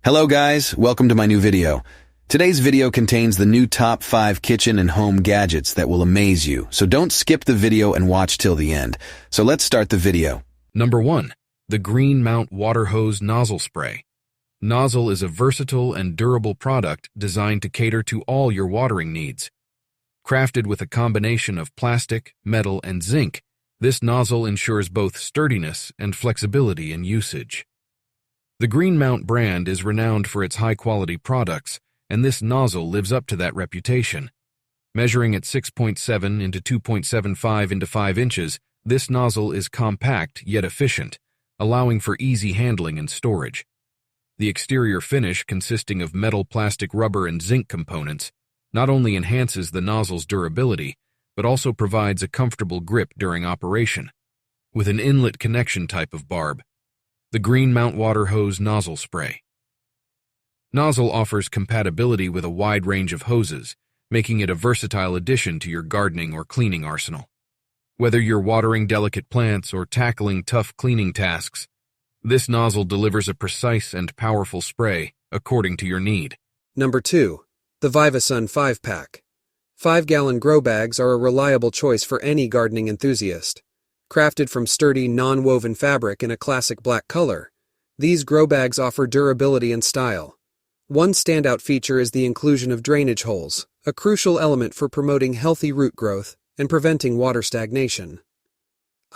Hello guys, welcome to my new video. Today's video contains the new top 5 kitchen and home gadgets that will amaze you, so don't skip the video and watch till the end. So let's start the video. Number 1. The Green Mount Water Hose Nozzle Spray. Nozzle is a versatile and durable product designed to cater to all your watering needs. Crafted with a combination of plastic, metal, and zinc, this nozzle ensures both sturdiness and flexibility in usage. The Green Mount brand is renowned for its high-quality products, and this nozzle lives up to that reputation. Measuring at 6.7 into 2.75 into 5 inches, this nozzle is compact yet efficient, allowing for easy handling and storage. The exterior finish, consisting of metal, plastic, rubber, and zinc components, not only enhances the nozzle's durability, but also provides a comfortable grip during operation. With an inlet connection type of barb, the Green Mount Water Hose Nozzle Spray. Nozzle offers compatibility with a wide range of hoses, making it a versatile addition to your gardening or cleaning arsenal. Whether you're watering delicate plants or tackling tough cleaning tasks, this nozzle delivers a precise and powerful spray according to your need. Number 2. The VivaSun 5-Pack. 5-gallon grow bags are a reliable choice for any gardening enthusiast. Crafted from sturdy, non-woven fabric in a classic black color, these grow bags offer durability and style. One standout feature is the inclusion of drainage holes, a crucial element for promoting healthy root growth and preventing water stagnation.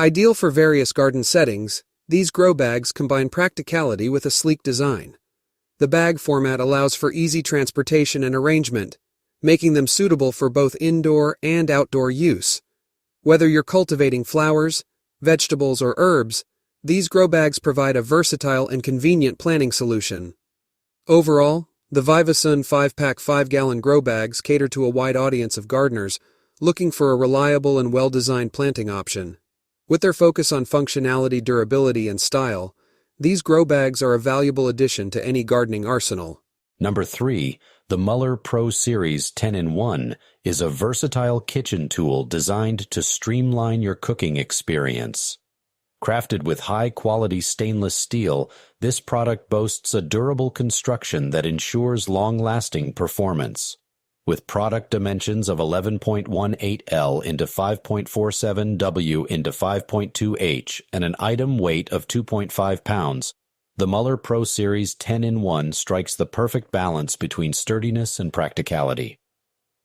Ideal for various garden settings, these grow bags combine practicality with a sleek design. The bag format allows for easy transportation and arrangement, making them suitable for both indoor and outdoor use. Whether you're cultivating flowers, vegetables, or herbs, these grow bags provide a versatile and convenient planting solution. Overall, the VivaSun 5-Pack 5-gallon grow bags cater to a wide audience of gardeners looking for a reliable and well-designed planting option. With their focus on functionality, durability, and style, these grow bags are a valuable addition to any gardening arsenal. Number 3. The Mueller Pro Series 10-in-1 is a versatile kitchen tool designed to streamline your cooking experience. Crafted with high-quality stainless steel, this product boasts a durable construction that ensures long-lasting performance. With product dimensions of 11.18 L into 5.47 W into 5.2 H and an item weight of 2.5 pounds, the Mueller Pro Series 10-in-1 strikes the perfect balance between sturdiness and practicality.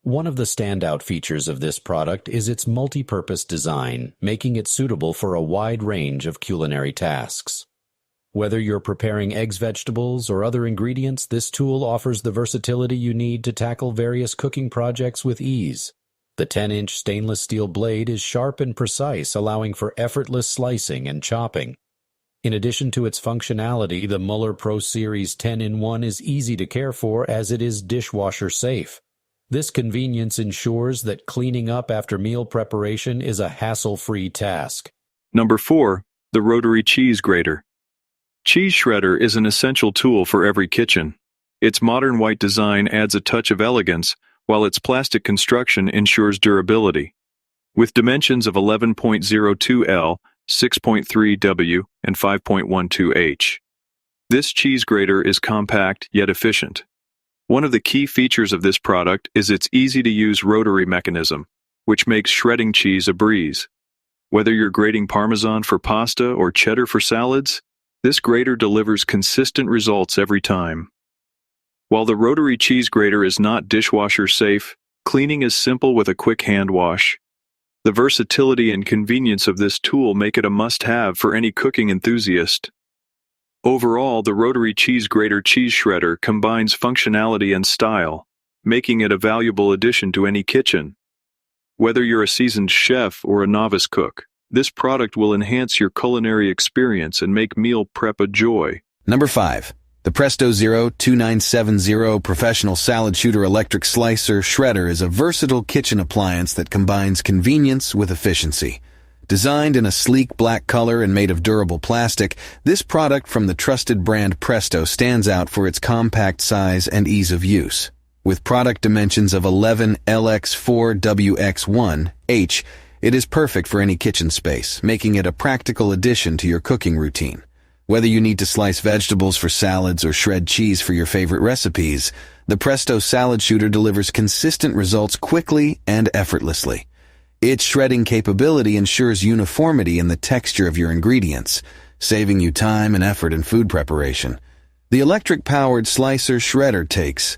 One of the standout features of this product is its multi-purpose design, making it suitable for a wide range of culinary tasks. Whether you're preparing eggs, vegetables, or other ingredients, this tool offers the versatility you need to tackle various cooking projects with ease. The 10-inch stainless steel blade is sharp and precise, allowing for effortless slicing and chopping. In addition to its functionality, the Mueller Pro Series 10-in-1 is easy to care for as it is dishwasher safe. This convenience ensures that cleaning up after meal preparation is a hassle-free task. Number 4. The Rotary Cheese Grater. Cheese shredder is an essential tool for every kitchen. Its modern white design adds a touch of elegance, while its plastic construction ensures durability. With dimensions of 11.02 L, 6.3 W, and 5.12 H. This cheese grater is compact yet efficient. One of the key features of this product is its easy-to-use rotary mechanism, which makes shredding cheese a breeze. Whether you're grating Parmesan for pasta or cheddar for salads, this grater delivers consistent results every time. While the rotary cheese grater is not dishwasher safe, cleaning is simple with a quick hand wash. The versatility and convenience of this tool make it a must-have for any cooking enthusiast. Overall, the Rotary Cheese Grater cheese shredder combines functionality and style, making it a valuable addition to any kitchen. Whether you're a seasoned chef or a novice cook, this product will enhance your culinary experience and make meal prep a joy. Number 5. The Presto 2970 Professional Salad Shooter Electric Slicer Shredder is a versatile kitchen appliance that combines convenience with efficiency. Designed in a sleek black color and made of durable plastic, this product from the trusted brand Presto stands out for its compact size and ease of use. With product dimensions of 11 LX4 WX1 H, it is perfect for any kitchen space, making it a practical addition to your cooking routine. Whether you need to slice vegetables for salads or shred cheese for your favorite recipes, the Presto salad shooter delivers consistent results quickly and effortlessly. Its shredding capability ensures uniformity in the texture of your ingredients, saving you time and effort in food preparation. The electric-powered slicer shredder takes